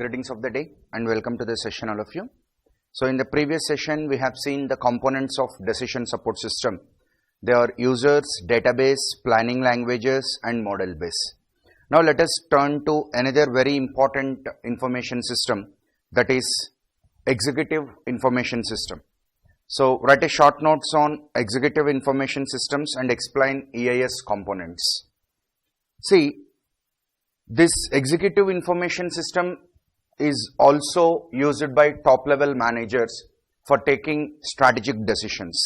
greetings of the day and welcome to the session all of you. So in the previous session we have seen the components of decision support system. They are users, database, planning languages and model base. Now let us turn to another very important information system, that is executive information system. So write a short notes on executive information systems and explain EIS components. See, this executive information system is also used by top level managers for taking strategic decisions.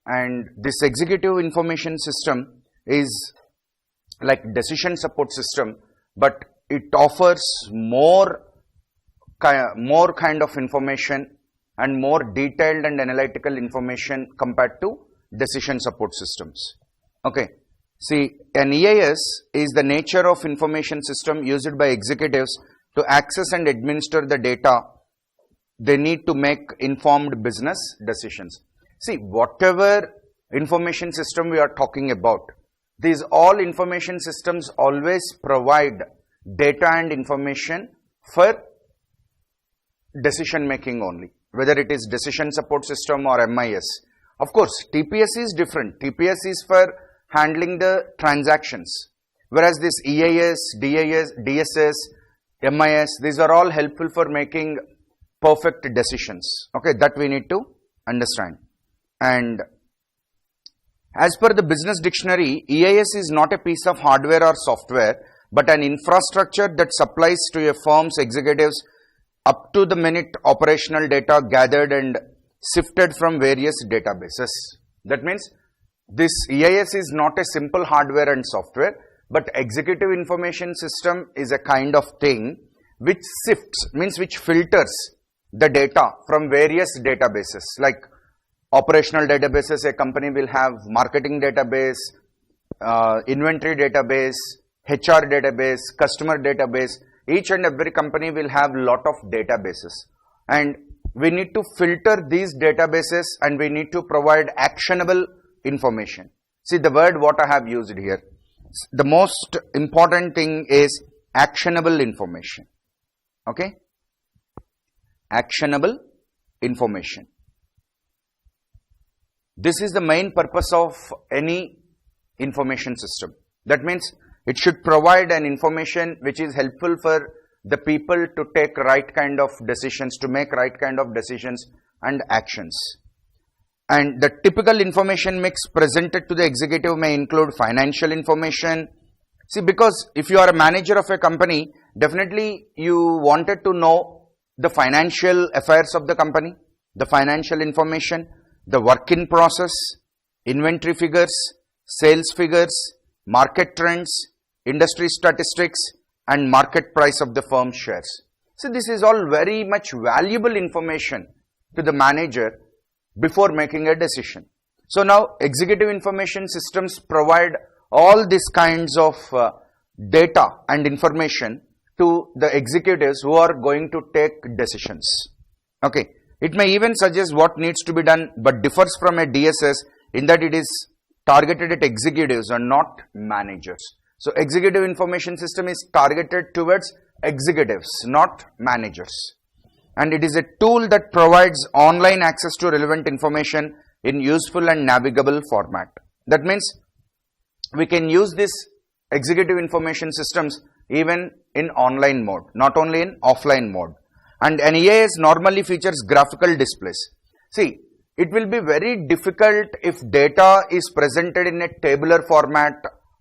And this executive information system is like decision support system, but it offers more kind of information and more detailed and analytical information compared to decision support systems. Okay. See, an EIS is the nature of information system used by executives to access and administer the data they need to make informed business decisions. See, whatever information system we are talking about, these all information systems always provide data and information for decision making only, whether it is decision support system or MIS. Of course, TPS is different. TPS is for handling the transactions, whereas this EIS, DSS, MIS, these are all helpful for making perfect decisions. Okay, that we need to understand. And as per the business dictionary, EIS is not a piece of hardware or software, but an infrastructure that supplies to a firm's executives up to the minute operational data gathered and sifted from various databases. That means this EIS is not a simple hardware and software, but executive information system is a kind of thing which sifts, means which filters the data from various databases. Like operational databases, a company will have marketing database, inventory database, HR database, customer database. Each and every company will have lot of databases, and we need to filter these databases and we need to provide actionable information. See the word what I have used here. The most important thing is actionable information. Okay? Actionable information. This is the main purpose of any information system. That means it should provide an information which is helpful for the people to take right kind of decisions, to make right kind of decisions and actions. And the typical information mix presented to the executive may include financial information. See, because if you are a manager of a company, definitely you wanted to know the financial affairs of the company, the financial information, the work in process, inventory figures, sales figures, market trends, industry statistics, and market price of the firm's shares. So this is all very much valuable information to the manager before making a decision. So now executive information systems provide all these kinds of data and information to the executives who are going to take decisions. Okay. It may even suggest what needs to be done, but differs from a DSS in that it is targeted at executives and not managers. So executive information system is targeted towards executives, not managers. And it is a tool that provides online access to relevant information in useful and navigable format. That means we can use this executive information systems even in online mode, not only in offline mode. And an EIS normally features graphical displays. See, it will be very difficult if data is presented in a tabular format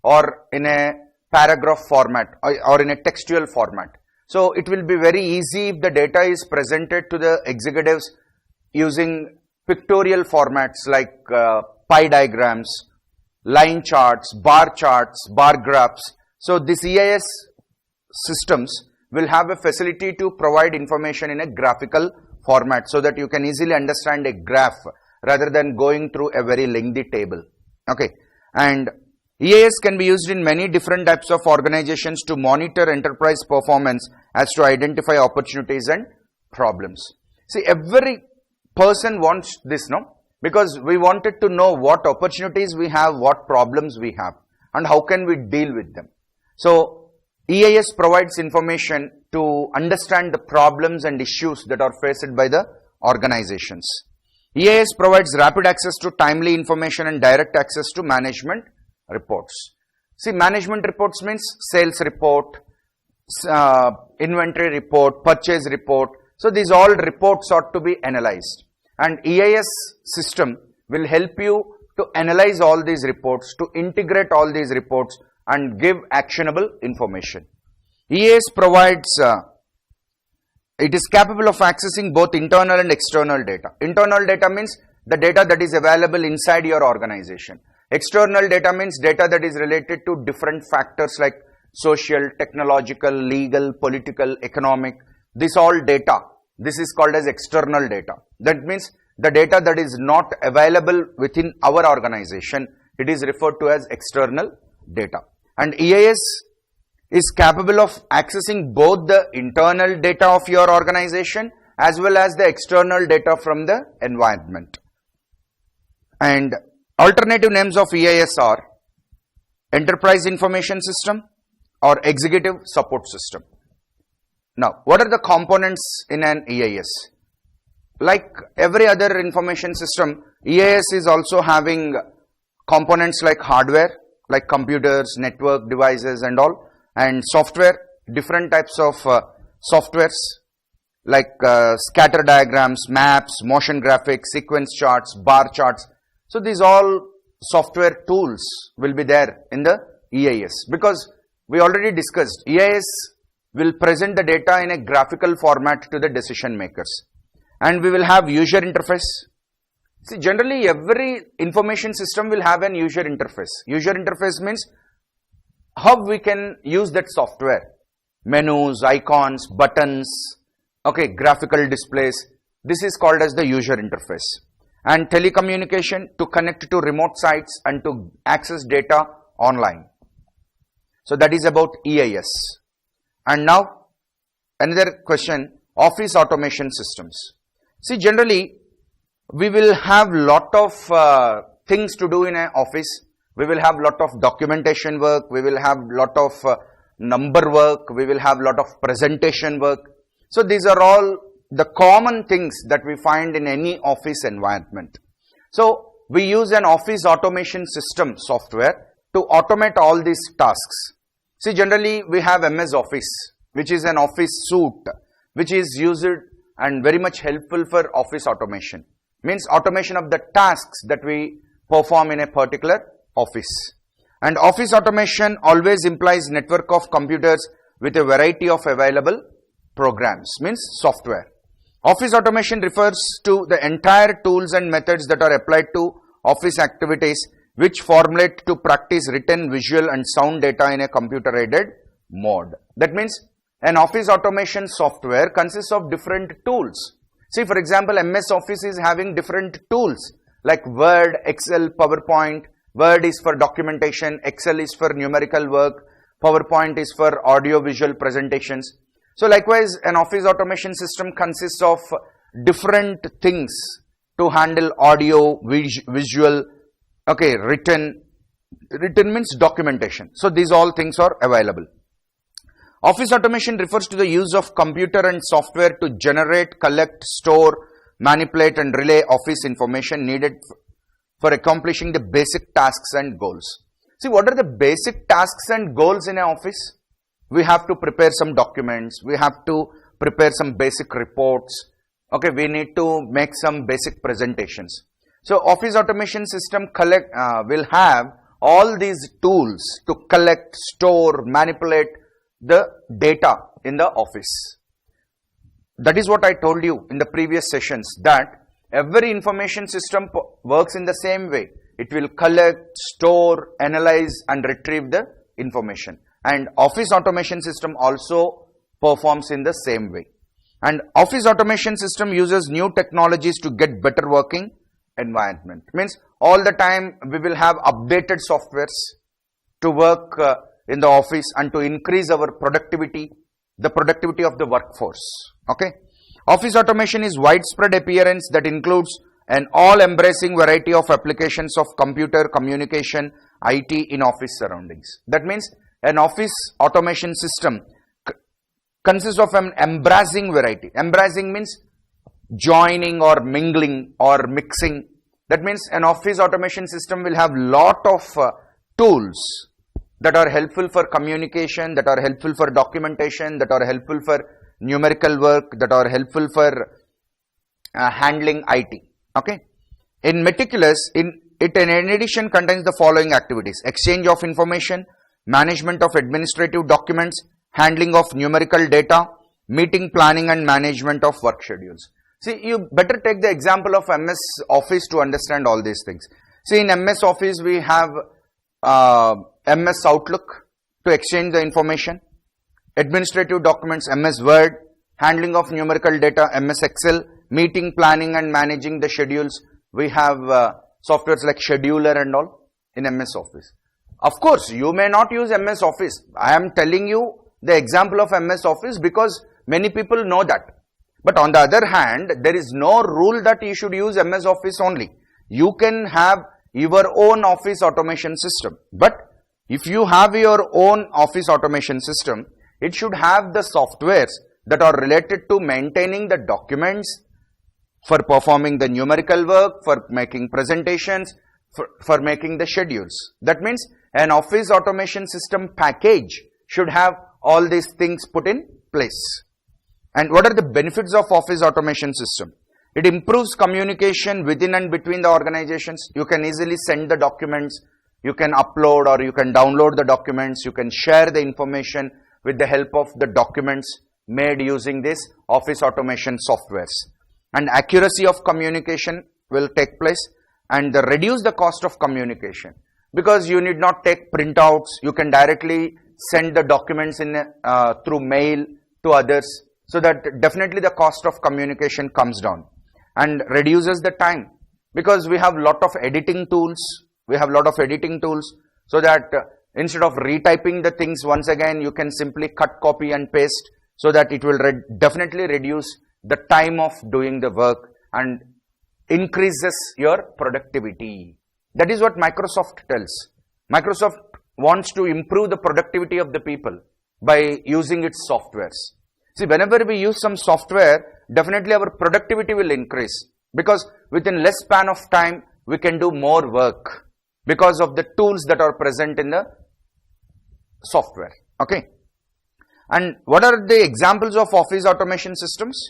or in a paragraph format or in a textual format. So it will be very easy if the data is presented to the executives using pictorial formats like pie diagrams, line charts, bar graphs. So this EIS systems will have a facility to provide information in a graphical format so that you can easily understand a graph rather than going through a very lengthy table. Okay. And EIS can be used in many different types of organizations to monitor enterprise performance as to identify opportunities and problems. See, every person wants this, no? Because we wanted to know what opportunities we have, what problems we have, and how can we deal with them. So EIS provides information to understand the problems and issues that are faced by the organizations. EIS provides rapid access to timely information and direct access to management reports. See, management reports means sales report, inventory report, purchase report. So these all reports ought to be analyzed, and EIS system will help you to analyze all these reports, to integrate all these reports and give actionable information. EIS provides, it is capable of accessing both internal and external data. Internal data means the data that is available inside your organization. External data means data that is related to different factors like social, technological, legal, political, economic. This all data, this is called as external data. That means the data that is not available within our organization, it is referred to as external data. And EIS is capable of accessing both the internal data of your organization as well as the external data from the environment. And alternative names of EIS are Enterprise Information System or Executive Support System. Now, what are the components in an EIS? Like every other information system, EIS is also having components like hardware, like computers, network devices and all, and software, different types of softwares like scatter diagrams, maps, motion graphics, sequence charts, bar charts. So these all software tools will be there in the EIS, because we already discussed EIS will present the data in a graphical format to the decision makers, and we will have user interface. See, generally every information system will have an user interface. User interface means how we can use that software. Menus, icons, buttons, okay, graphical displays. This is called as the user interface. And telecommunication, to connect to remote sites and to access data online. So that is about EIS. And now another question, office automation systems. See, generally we will have lot of things to do in an office. We will have lot of documentation work, we will have lot of number work, we will have lot of presentation work. So these are all the common things that we find in any office environment. So we use an office automation system software to automate all these tasks. See, generally we have MS Office, which is an office suite, which is used and very much helpful for office automation. Means automation of the tasks that we perform in a particular office. And office automation always implies network of computers with a variety of available programs, means software. Office automation refers to the entire tools and methods that are applied to office activities which formulate to practice written, visual and sound data in a computer aided mode. That means an office automation software consists of different tools. See, for example, MS Office is having different tools like Word, Excel, PowerPoint. Word is for documentation, Excel is for numerical work, PowerPoint is for audio visual presentations. So likewise, an office automation system consists of different things to handle audio, visual, okay, written means documentation. So these all things are available. Office automation refers to the use of computer and software to generate, collect, store, manipulate and relay office information needed for accomplishing the basic tasks and goals. See, what are the basic tasks and goals in an office? We have to prepare some documents, we have to prepare some basic reports, okay, we need to make some basic presentations. So office automation system will have all these tools to collect, store, manipulate the data in the office. That is what I told you in the previous sessions, that every information system works in the same way. It will collect, store, analyze and retrieve the information. And office automation system also performs in the same way. And office automation system uses new technologies to get better working environment. Means all the time we will have updated softwares to work in the office and to increase our productivity, the productivity of the workforce. Okay. Office automation is widespread appearance that includes an all-embracing variety of applications of computer, communication, IT in office surroundings. That means an office automation system consists of an embracing variety. Embracing means joining or mingling or mixing. That means an office automation system will have lot of tools that are helpful for communication, that are helpful for documentation, that are helpful for numerical work, that are helpful for handling IT. Okay. In Meticulous, it in addition contains the following activities: exchange of information, management of administrative documents, handling of numerical data, meeting planning and management of work schedules. See, you better take the example of MS Office to understand all these things. See, in MS Office we have MS Outlook to exchange the information, administrative documents MS Word, handling of numerical data MS Excel, meeting planning and managing the schedules. We have softwares like Scheduler and all in MS Office. Of course, you may not use MS Office. I am telling you the example of MS Office because many people know that. But on the other hand, there is no rule that you should use MS Office only. You can have your own office automation system. But if you have your own office automation system, it should have the softwares that are related to maintaining the documents, for performing the numerical work, for making presentations, for making the schedules. That means an office automation system package should have all these things put in place. And what are the benefits of office automation system? It improves communication within and between the organizations. You can easily send the documents, you can upload or you can download the documents, you can share the information with the help of the documents made using this office automation softwares. And accuracy of communication will take place and reduce the cost of communication, because you need not take printouts. You can directly send the documents in through mail to others, so that definitely the cost of communication comes down and reduces the time, because we have lot of editing tools. So that instead of retyping the things once again, you can simply cut, copy and paste, so that it will definitely reduce the time of doing the work and increases your productivity. That is what Microsoft tells. Microsoft wants to improve the productivity of the people by using its softwares. See, whenever we use some software, definitely our productivity will increase, because within less span of time we can do more work because of the tools that are present in the software. Okay. And what are the examples of office automation systems?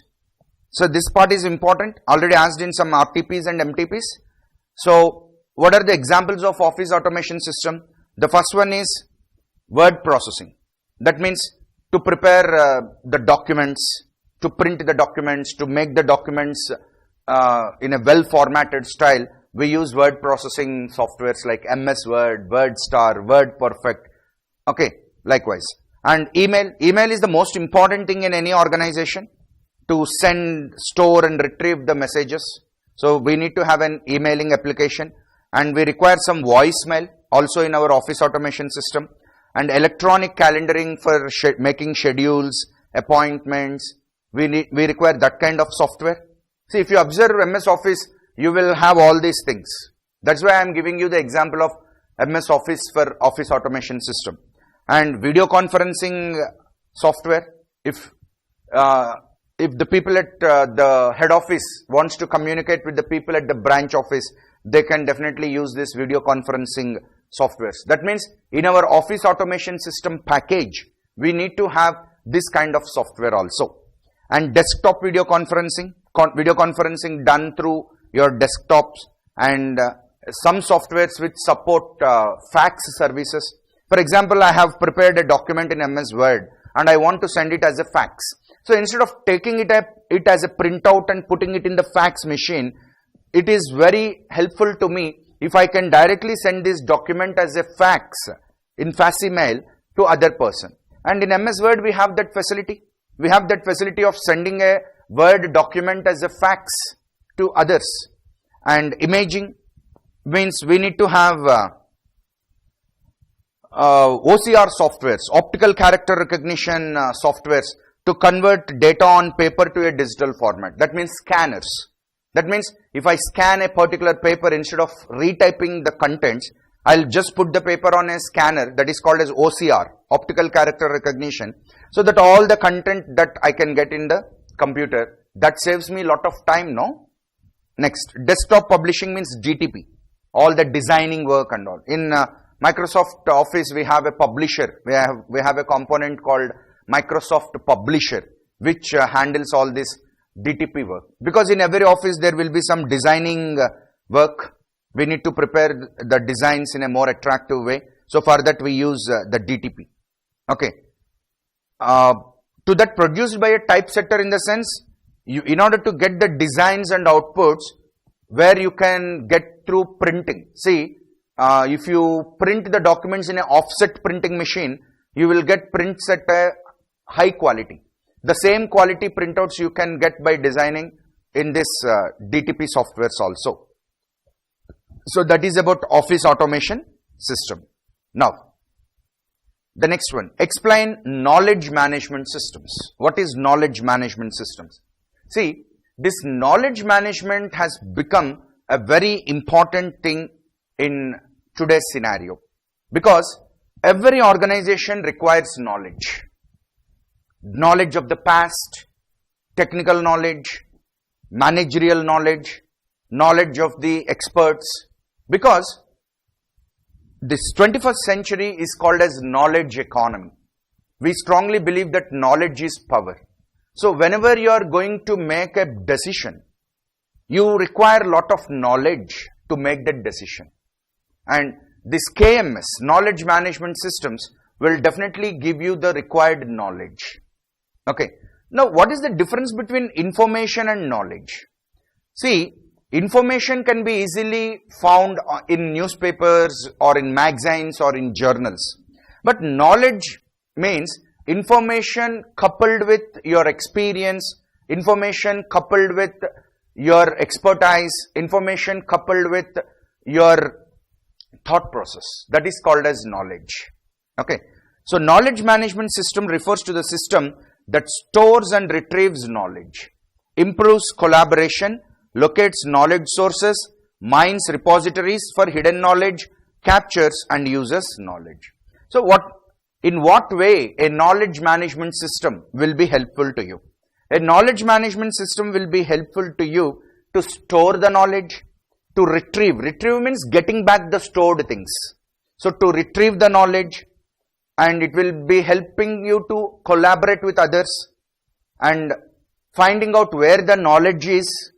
So this part is important, already asked in some RTPs and MTPs. So what are the examples of office automation system? The first one is word processing. That means to prepare the documents, to print the documents, to make the documents in a well formatted style, we use word processing softwares like MS Word, WordStar, WordPerfect. Okay, likewise. And email is the most important thing in any organization, to send, store and retrieve the messages. So we need to have an emailing application, and we require some voicemail also in our office automation system, and electronic calendaring for making schedules, appointments. We require that kind of software. See, if you observe MS Office, you will have all these things. That's why I am giving you the example of MS Office for office automation system. And video conferencing software, if the people at the head office wants to communicate with the people at the branch office, they can definitely use this video conferencing softwares. That means in our office automation system package, we need to have this kind of software also. And desktop video conferencing done through your desktops, and some softwares which support fax services. For example, I have prepared a document in MS Word and I want to send it as a fax. So instead of taking it as a printout and putting it in the fax machine, it is very helpful to me if I can directly send this document as a fax in Facsimile to other person. And in MS Word we have that facility. We have that facility of sending a Word document as a fax to others. And imaging means we need to have OCR softwares, optical character recognition softwares, to convert data on paper to a digital format. That means scanners. That means if I scan a particular paper, instead of retyping the contents, I'll just put the paper on a scanner that is called as OCR, optical character recognition, so that all the content that I can get in the computer, that saves me a lot of time, no? Next, desktop publishing means DTP, all the designing work and all. In Microsoft Office, we have a publisher. We have a component called Microsoft Publisher, which handles all this DTP work. Because in every office, there will be some designing work. We need to prepare the designs in a more attractive way. So for that, we use the DTP. Okay. To that produced by a typesetter, in the sense, in order to get the designs and outputs where you can get through printing. See, if you print the documents in an offset printing machine, you will get prints at a high quality. The same quality printouts you can get by designing in this DTP softwares also. So that is about office automation system. Now, the next one, explain knowledge management systems. What is knowledge management systems? See, this knowledge management has become a very important thing in today's scenario, because every organization requires knowledge. Knowledge of the past, technical knowledge, managerial knowledge, knowledge of the experts, because this 21st century is called as knowledge economy. We strongly believe that knowledge is power. So whenever you are going to make a decision, you require a lot of knowledge to make that decision. And this KMS, knowledge management systems, will definitely give you the required knowledge. Okay. Now, what is the difference between information and knowledge? See, information can be easily found in newspapers or in magazines or in journals. But knowledge means information coupled with your experience, information coupled with your expertise, information coupled with your thought process. That is called as knowledge. Okay. So, knowledge management system refers to the system that stores and retrieves knowledge, improves collaboration, locates knowledge sources, mines repositories for hidden knowledge, captures and uses knowledge. So, in what way a knowledge management system will be helpful to you? A knowledge management system will be helpful to you to store the knowledge, to retrieve. Retrieve means getting back the stored things. So, to retrieve the knowledge, and it will be helping you to collaborate with others and finding out where the knowledge is,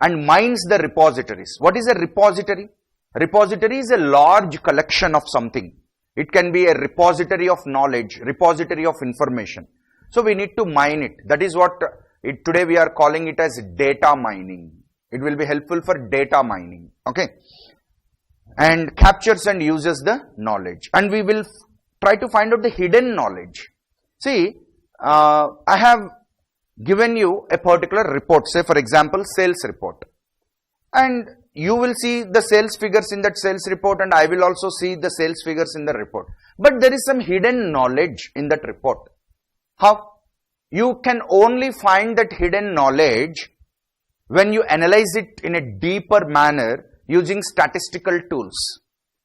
and mines the repositories. What is a repository? Repository is a large collection of something. It can be a repository of knowledge, repository of information. So we need to mine it. That is what today we are calling it as data mining. It will be helpful for data mining. Okay. And captures and uses the knowledge. And we will try to find out the hidden knowledge. See, I have given you a particular report, say for example, sales report. And you will see the sales figures in that sales report, and I will also see the sales figures in the report. But there is some hidden knowledge in that report. How? You can only find that hidden knowledge when you analyze it in a deeper manner using statistical tools.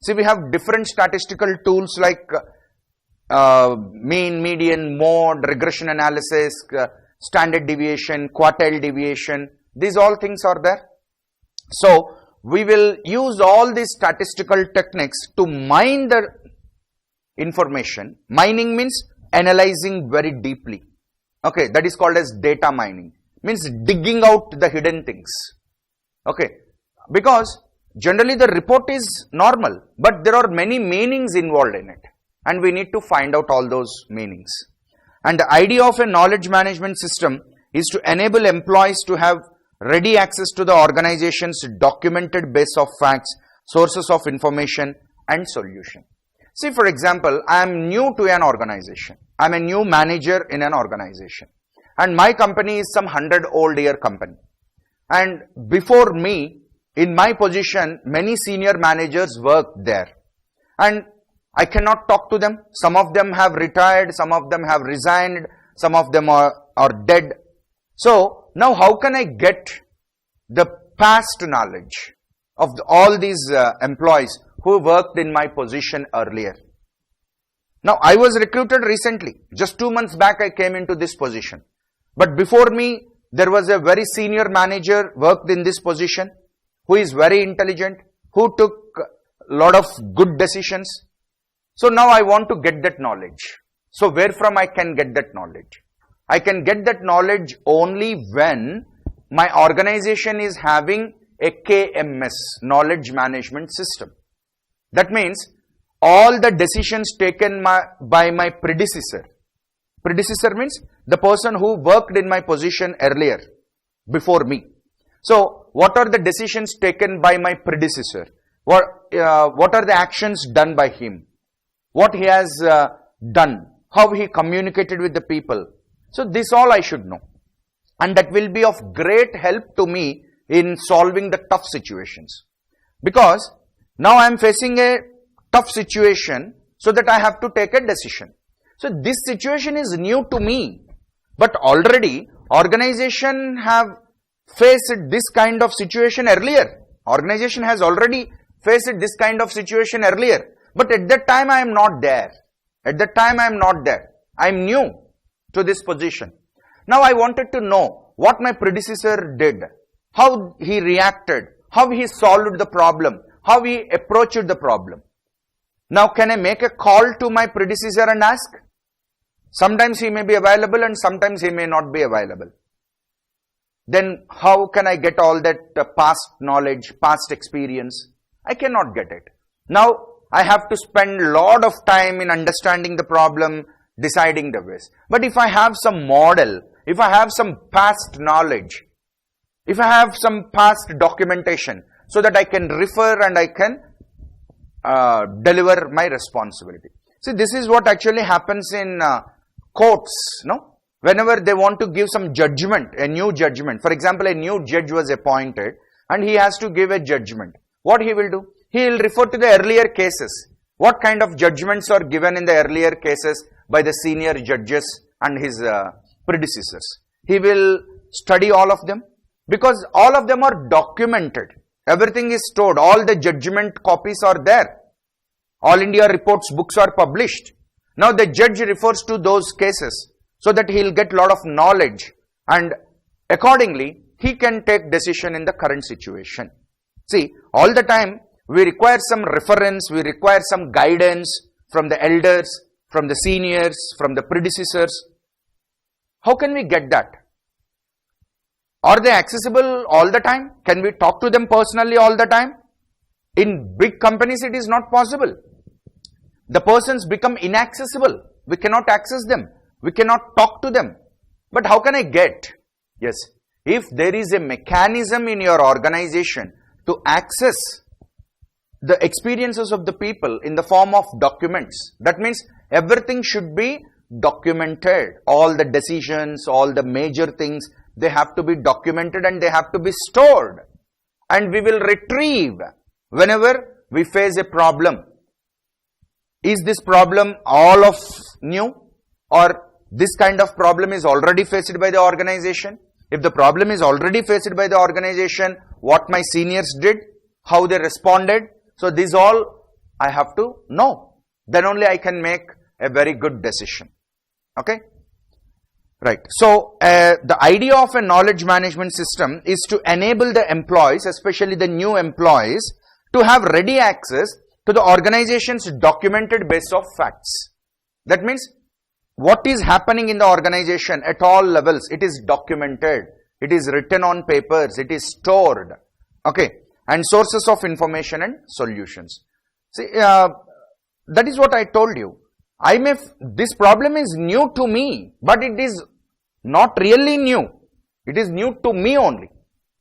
See, we have different statistical tools like mean, median, mode, regression analysis, standard deviation, quartile deviation. These all things are there. So, we will use all these statistical techniques to mine the information. Mining means analyzing very deeply. Okay, that is called as data mining. Means digging out the hidden things. Okay, because generally the report is normal, but there are many meanings involved in it, and we need to find out all those meanings. And the idea of a knowledge management system is to enable employees to have ready access to the organization's documented base of facts, sources of information and solution. See, for example, I am new to an organization. I am a new manager in an organization. And my company is some 100-old-year company. And before me, in my position, many senior managers worked there. And I cannot talk to them. Some of them have retired, some of them have resigned, some of them are dead. So, now how can I get the past knowledge of all these employees who worked in my position earlier. Now, I was recruited recently. Just 2 months back, I came into this position. But before me, there was a very senior manager worked in this position, who is very intelligent, who took a lot of good decisions. So now I want to get that knowledge. So where from I can get that knowledge? I can get that knowledge only when my organization is having a KMS, knowledge management system. That means all the decisions taken by my predecessor. Predecessor means the person who worked in my position earlier, before me. So what are the decisions taken by my predecessor? What are the actions done by him? What he has done? How he communicated with the people? So this all I should know. And that will be of great help to me in solving the tough situations. Because now I am facing a tough situation, so that I have to take a decision. So this situation is new to me. But already organization have faced this kind of situation earlier. Organization has already faced this kind of situation earlier. But at that time I am not there. At that time I am not there. I am new to this position. Now I wanted to know what my predecessor did, how he reacted, how he solved the problem, how he approached the problem. Now can I make a call to my predecessor and ask? Sometimes he may be available and sometimes he may not be available. Then how can I get all that past knowledge, past experience? I cannot get it. Now I have to spend a lot of time in understanding the problem, deciding the ways. But if I have some model, if I have some past knowledge, if I have some past documentation, so that I can refer and I can deliver my responsibility. See, this is what actually happens in courts, no? Whenever they want to give some judgment, a new judgment. For example, a new judge was appointed and he has to give a judgment. What he will do? He will refer to the earlier cases. What kind of judgments are given in the earlier cases by the senior judges and his predecessors. He will study all of them because all of them are documented. Everything is stored. All the judgment copies are there. All India reports books are published. Now the judge refers to those cases so that he will get a lot of knowledge and accordingly he can take decision in the current situation. See, all the time we require some reference, we require some guidance from the elders, from the seniors, from the predecessors. How can we get that? Are they accessible all the time? Can we talk to them personally all the time? In big companies, it is not possible. The persons become inaccessible. We cannot access them. We cannot talk to them. But how can I get? Yes, if there is a mechanism in your organization to access the experiences of the people in the form of documents, that means everything should be documented. All the decisions, all the major things, they have to be documented and they have to be stored. And we will retrieve whenever we face a problem. Is this problem all of new or this kind of problem is already faced by the organization? If the problem is already faced by the organization, what my seniors did, how they responded, so these all I have to know. Then only I can make a very good decision. Okay? Right. So, the idea of a knowledge management system is to enable the employees, especially the new employees, to have ready access to the organization's documented base of facts. That means, what is happening in the organization at all levels, it is documented, it is written on papers, it is stored. Okay. And sources of information and solutions. See, that is what I told you. This problem is new to me, but it is not really new. It is new to me only.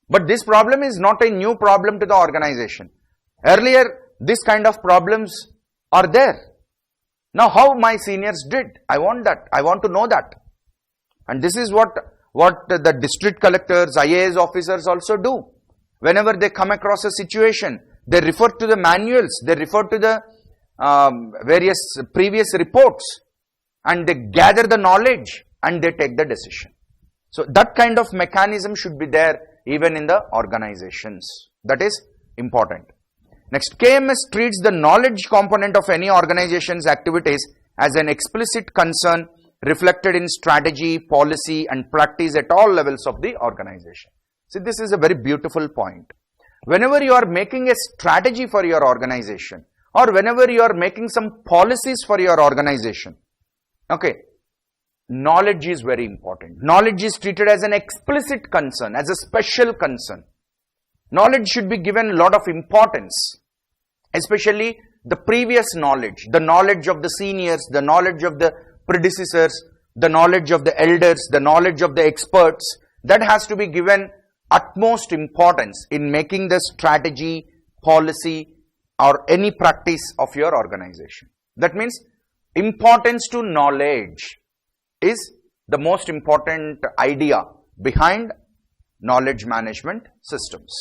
But this problem is not a new problem to the organization. Earlier, this kind of problems are there. Now, how my seniors did, I want that. I want to know that. And this is what the district collectors, IAS officers also do. Whenever they come across a situation, they refer to the manuals, they refer to the various previous reports and they gather the knowledge and they take the decision. So that kind of mechanism should be there even in the organizations. That is important. Next, KMS treats the knowledge component of any organization's activities as an explicit concern reflected in strategy, policy and practice at all levels of the organization. See, this is a very beautiful point. Whenever you are making a strategy for your organization or whenever you are making some policies for your organization, okay, knowledge is very important. Knowledge is treated as an explicit concern, as a special concern. Knowledge should be given a lot of importance, especially the previous knowledge, the knowledge of the seniors, the knowledge of the predecessors, the knowledge of the elders, the knowledge of the experts. That has to be given utmost importance in making the strategy, policy or any practice of your organization. That means importance to knowledge is the most important idea behind knowledge management systems.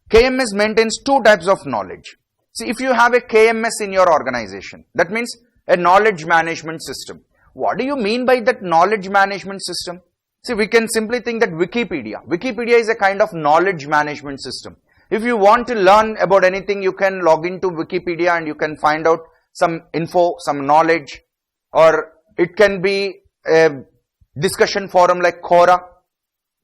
KMS maintains two types of knowledge. See, if you have a KMS in your organization, that means a knowledge management system. What do you mean by that knowledge management system? See, we can simply think that Wikipedia is a kind of knowledge management system. If you want to learn about anything, you can log into Wikipedia and you can find out some info, some knowledge, or it can be a discussion forum like Quora.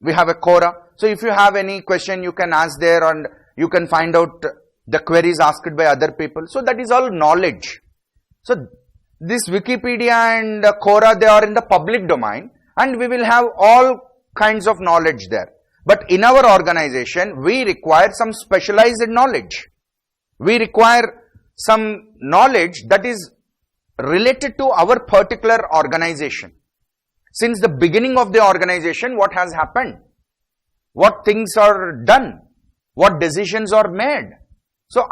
We have a Quora. So if you have any question, you can ask there and you can find out the queries asked by other people. So that is all knowledge. So this Wikipedia and Quora, they are in the public domain and we will have all kinds of knowledge there. But in our organization, we require some specialized knowledge. We require some knowledge that is related to our particular organization. Since the beginning of the organization, what has happened? What things are done? What decisions are made? So,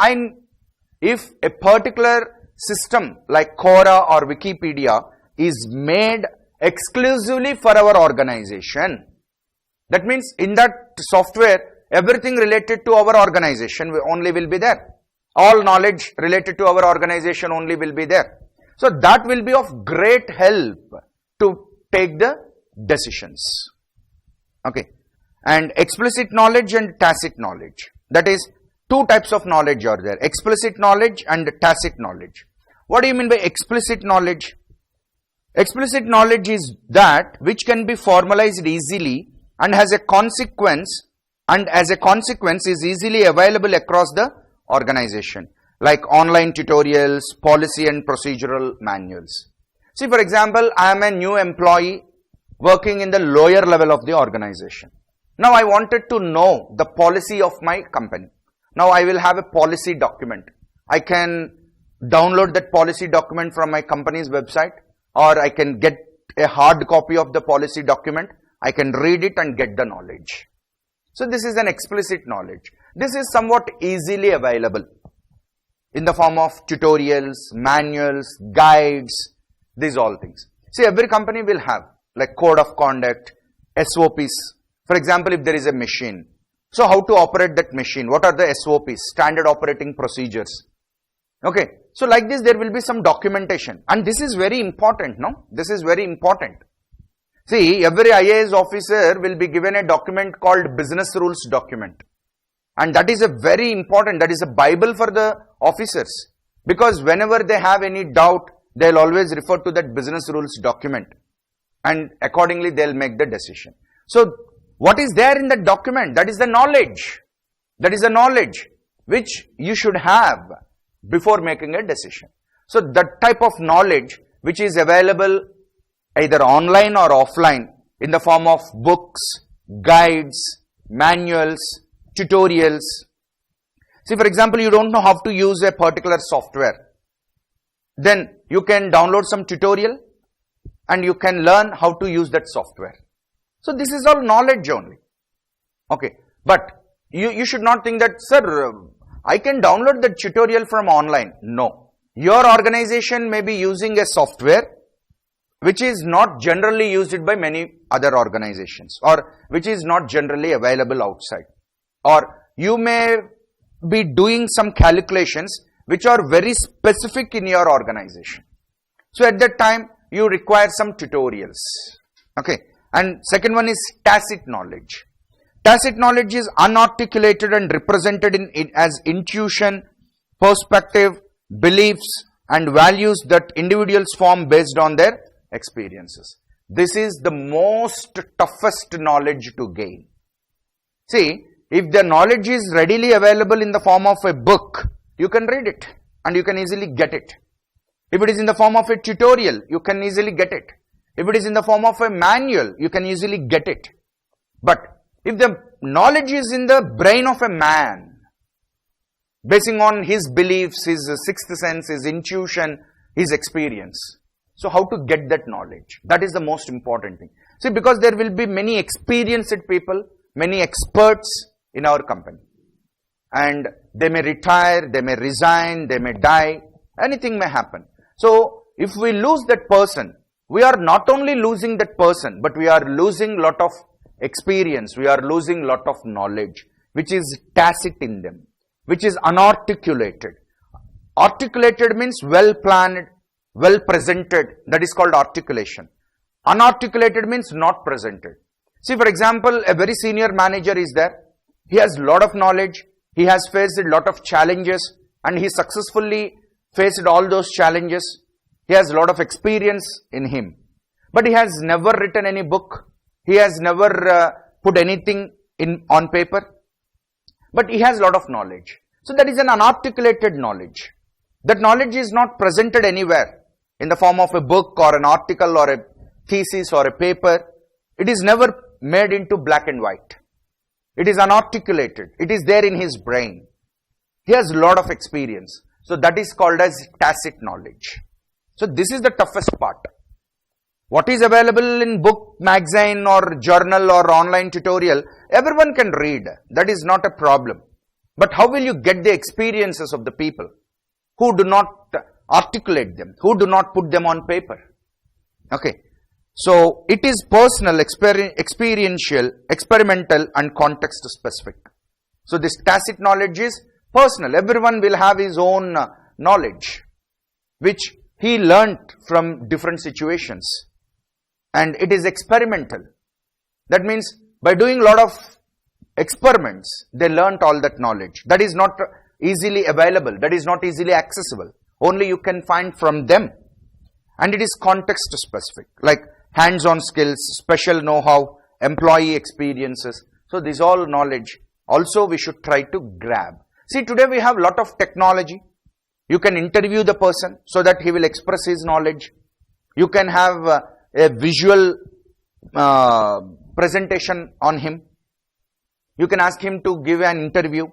if a particular system like Quora or Wikipedia is made exclusively for our organization, that means in that software, everything related to our organization only will be there. All knowledge related to our organization only will be there. So, that will be of great help to take the decisions. Okay. And explicit knowledge and tacit knowledge. That is, two types of knowledge are there. Explicit knowledge and tacit knowledge. What do you mean by explicit knowledge? Explicit knowledge is that which can be formalized easily and has a consequence, and as a consequence is easily available across the organization, like online tutorials, policy and procedural manuals. See, for example, I am a new employee working in the lower level of the organization. Now I wanted to know the policy of my company. Now I will have a policy document. I can download that policy document from my company's website, or I can get a hard copy of the policy document. I can read it and get the knowledge. So this is an explicit knowledge. This is somewhat easily available in the form of tutorials, manuals, guides, these all things. See, every company will have like code of conduct, SOPs. For example, if there is a machine, so how to operate that machine? What are the SOPs, standard operating procedures? Okay, so like this there will be some documentation, and this is very important, no? This is very important. See, every IAS officer will be given a document called business rules document, and that is a very important, that is a Bible for the officers, because whenever they have any doubt, they will always refer to that business rules document, and accordingly they will make the decision. So what is there in that document? That is the knowledge. That is the knowledge which you should have before making a decision. So that type of knowledge which is available either online or offline in the form of books, guides, manuals, tutorials. See, for example, you don't know how to use a particular software. Then you can download some tutorial and you can learn how to use that software. So this is all knowledge only. Okay, but you should not think that, sir, I can download the tutorial from online. No. Your organization may be using a software which is not generally used by many other organizations, or which is not generally available outside. Or you may be doing some calculations which are very specific in your organization. So at that time, you require some tutorials. Okay. And second one is tacit knowledge. Tacit knowledge is unarticulated and represented in as intuition, perspective, beliefs and values that individuals form based on their experiences. This is the most toughest knowledge to gain. See, if the knowledge is readily available in the form of a book, you can read it and you can easily get it. If it is in the form of a tutorial, you can easily get it. If it is in the form of a manual, you can easily get it. But if the knowledge is in the brain of a man, basing on his beliefs, his sixth sense, his intuition, his experience. So how to get that knowledge? That is the most important thing. See, because there will be many experienced people, many experts in our company. And they may retire, they may resign, they may die, anything may happen. So if we lose that person, we are not only losing that person, but we are losing lot of experience, we are losing lot of knowledge, which is tacit in them, which is unarticulated. Articulated means well planned, well presented, that is called articulation. Unarticulated means not presented. See, for example, a very senior manager is there, he has lot of knowledge, he has faced a lot of challenges and he successfully faced all those challenges. He has a lot of experience in him, but he has never written any book. He has never put anything on paper, but he has a lot of knowledge. So that is an unarticulated knowledge. That knowledge is not presented anywhere in the form of a book or an article or a thesis or a paper. It is never made into black and white. It is unarticulated. It is there in his brain. He has a lot of experience. So that is called as tacit knowledge. So this is the toughest part. What is available in book, magazine or journal or online tutorial, everyone can read. That is not a problem. But how will you get the experiences of the people who do not articulate them, who do not put them on paper? Okay. So it is personal, experiential, experimental and context specific. So this tacit knowledge is personal. Everyone will have his own knowledge, which he learnt from different situations. And it is experimental. That means by doing a lot of experiments, they learnt all that knowledge. That is not easily available. That is not easily accessible. Only you can find from them. And it is context specific, like hands-on skills, special know-how, employee experiences. So this all knowledge also we should try to grab. See, today we have a lot of technology. You can interview the person so that he will express his knowledge. You can have a visual presentation on him. You can ask him to give an interview.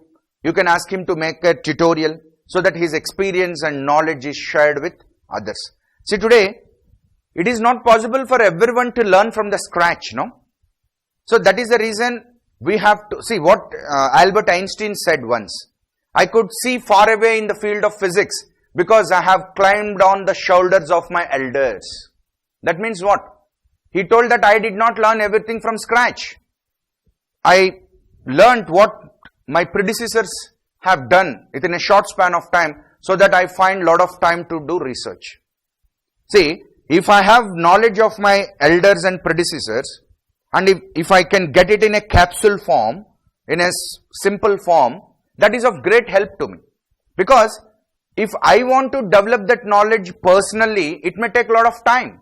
You can ask him to make a tutorial so that his experience and knowledge is shared with others. See, today it is not possible for everyone to learn from the scratch, no? So that is the reason we have to see what Albert Einstein said once. I could see far away in the field of physics because I have climbed on the shoulders of my elders. That means what? He told that I did not learn everything from scratch. I learned what my predecessors have done within a short span of time so that I find a lot of time to do research. See, if I have knowledge of my elders and predecessors and if I can get it in a capsule form, in a simple form, that is of great help to me. Because if I want to develop that knowledge personally, it may take a lot of time.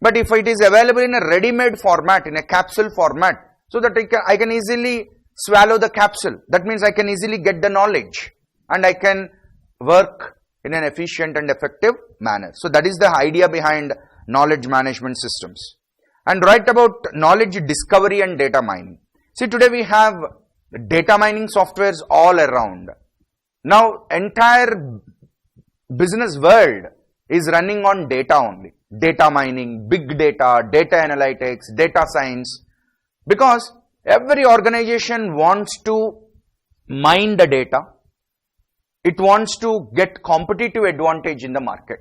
But if it is available in a ready-made format, in a capsule format, so that I can easily swallow the capsule. That means I can easily get the knowledge and I can work in an efficient and effective manner. So that is the idea behind knowledge management systems. And right about knowledge discovery and data mining. See, today we have data mining softwares all around. Now, entire business world is running on data only. Data mining, big data, data analytics, data science. Because every organization wants to mine the data. It wants to get competitive advantage in the market.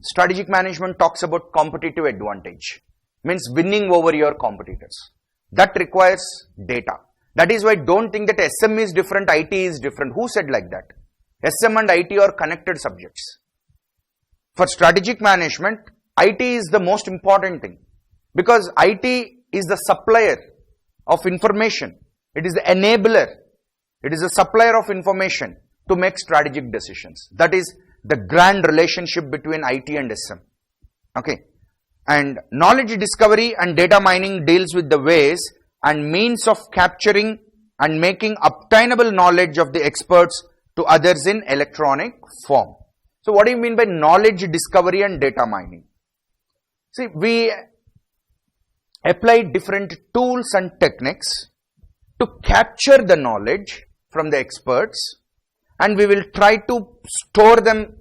Strategic management talks about competitive advantage. Means winning over your competitors. That requires data. That is why don't think that SM is different, IT is different. Who said like that? SM and IT are connected subjects. For strategic management, IT is the most important thing. Because IT is the supplier of information. It is the enabler. It is a supplier of information. to make strategic decisions. That is the grand relationship between IT and SM. Okay. And knowledge discovery and data mining deals with the ways and means of capturing and making obtainable knowledge of the experts to others in electronic form. So what do you mean by knowledge discovery and data mining? See, we apply different tools and techniques to capture the knowledge from the experts, and we will try to store them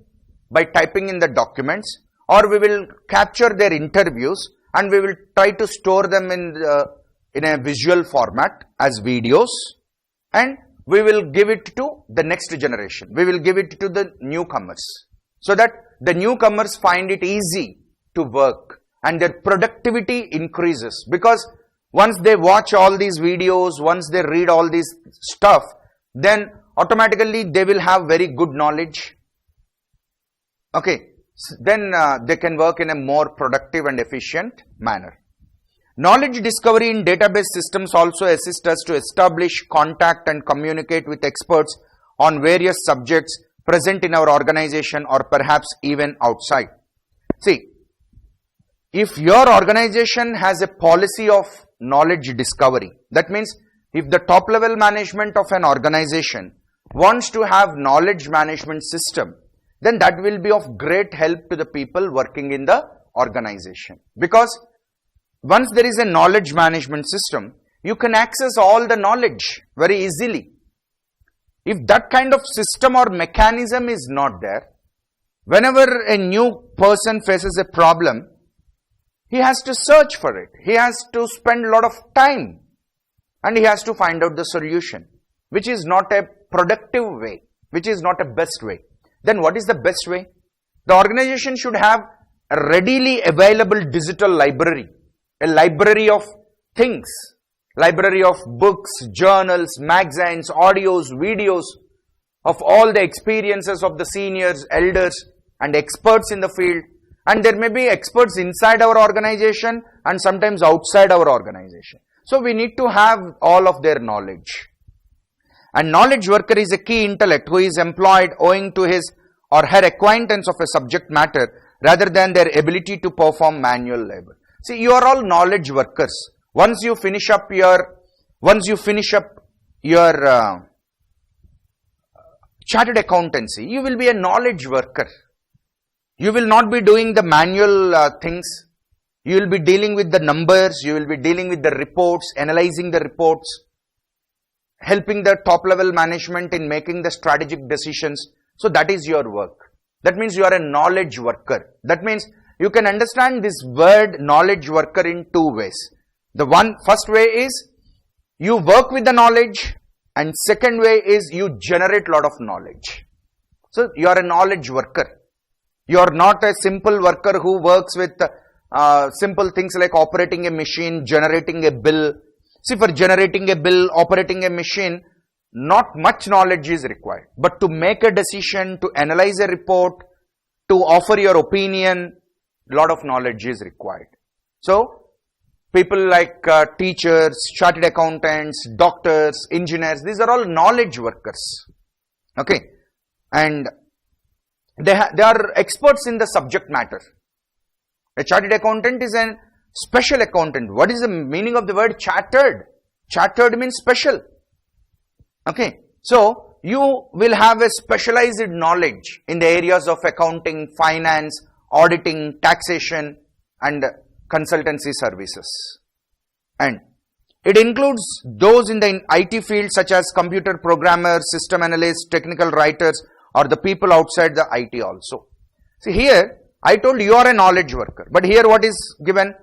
by typing in the documents, or we will capture their interviews and we will try to store them in a visual format as videos, and we will give it to the next generation. We will give it to the newcomers so that the newcomers find it easy to work and their productivity increases, because once they watch all these videos, once they read all this stuff, then automatically they will have very good knowledge. Okay, then they can work in a more productive and efficient manner. Knowledge discovery in database systems also assist us to establish contact and communicate with experts on various subjects present in our organization or perhaps even outside. See, if your organization has a policy of knowledge discovery, that means if the top level management of an organization wants to have knowledge management system, then that will be of great help to the people working in the organization. Because once there is a knowledge management system, you can access all the knowledge very easily. If that kind of system or mechanism is not there, whenever a new person faces a problem, he has to search for it. He has to spend a lot of time and he has to find out the solution, which is not a productive way, which is not a best way. Then what is the best way? The organization should have a readily available digital library, a library of things, library of books, journals, magazines, audios, videos of all the experiences of the seniors, elders and experts in the field. And there may be experts inside our organization and sometimes outside our organization. So we need to have all of their knowledge. And knowledge worker is a key intellect who is employed owing to his or her acquaintance of a subject matter rather than their ability to perform manual labor. See, you are all knowledge workers. Once you finish up your chartered accountancy, you will be a knowledge worker. You will not be doing the manual things. You will be dealing with the numbers. You will be dealing with the reports, analyzing the reports, helping the top level management in making the strategic decisions. So that is your work. That means you are a knowledge worker. That means you can understand this word knowledge worker in two ways. The first way is you work with the knowledge, and second way is you generate a lot of knowledge. So you are a knowledge worker. You are not a simple worker who works with simple things like operating a machine, generating a bill. See, for generating a bill, operating a machine, not much knowledge is required. But to make a decision, to analyze a report, to offer your opinion, a lot of knowledge is required. So, people like teachers, chartered accountants, doctors, engineers, these are all knowledge workers. Okay. And they are experts in the subject matter. A chartered accountant is a special accountant. What is the meaning of the word chartered? Chartered means special. Okay. So, you will have a specialized knowledge in the areas of accounting, finance, auditing, taxation and consultancy services. And it includes those in the IT field such as computer programmers, system analysts, technical writers, or the people outside the IT also. See, here I told you are a knowledge worker, but here what is given?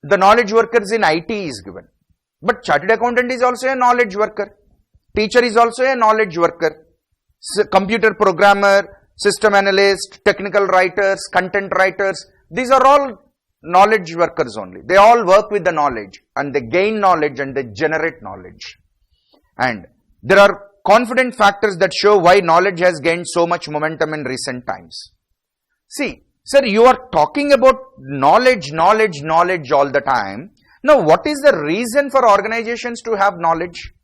The knowledge workers in IT is given. But chartered accountant is also a knowledge worker. Teacher is also a knowledge worker. Computer programmer, system analyst, technical writers, content writers, these are all knowledge workers only. They all work with the knowledge and they gain knowledge and they generate knowledge. And there are confident factors that show why knowledge has gained so much momentum in recent times. See, sir, you are talking about knowledge all the time. Now, what is the reason for organizations to have knowledge?